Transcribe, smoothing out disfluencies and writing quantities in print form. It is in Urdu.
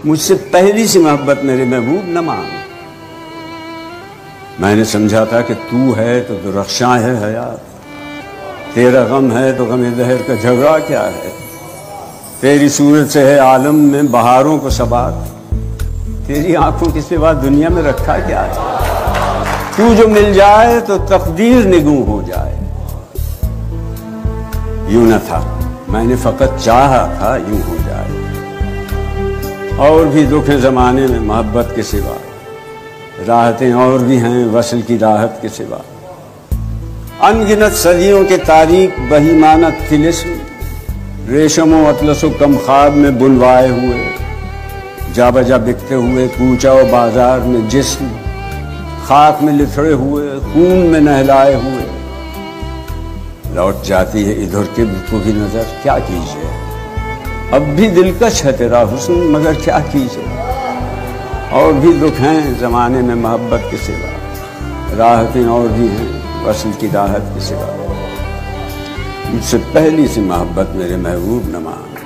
مجھ سے پہلی سی محبت میرے محبوب نہ مانگ۔ میں نے سمجھا تھا کہ تو ہے تو درخشاں ہے حیات، تیرا غم ہے تو غم دہر کا جھگڑا کیا ہے، تیری صورت سے ہے عالم میں بہاروں کو ثبات، تیری آنکھوں کے سوا دنیا میں رکھا کیا ہے، تو جو مل جائے تو تقدیر نگوں ہو جائے۔ یوں نہ تھا، میں نے فقط چاہا تھا یوں ہو جائے۔ اور بھی دکھ ہیں زمانے میں محبت کے سوا، راحتیں اور بھی ہیں وصل کی راحت کے سوا، ان گنت صدیوں کے تاریک بہیمانہ طلسم، ریشم و اطلس و کم خواب میں بنوائے ہوئے، جا بجا بکتے ہوئے کوچہ و بازار میں جسم، خاک میں لتھڑے ہوئے خون میں نہلائے ہوئے، لوٹ جاتی ہے ادھر کے کو بھی نظر، کیا کیجئے اب بھی دلکش ہے تیرا حسن مگر کیا کیجئے۔ اور بھی دکھ ہیں زمانے میں محبت کے سوا، راحتیں اور بھی ہیں وصل کی راحت کے سوا، مجھ سے پہلی سی محبت میرے محبوب نہ مان۔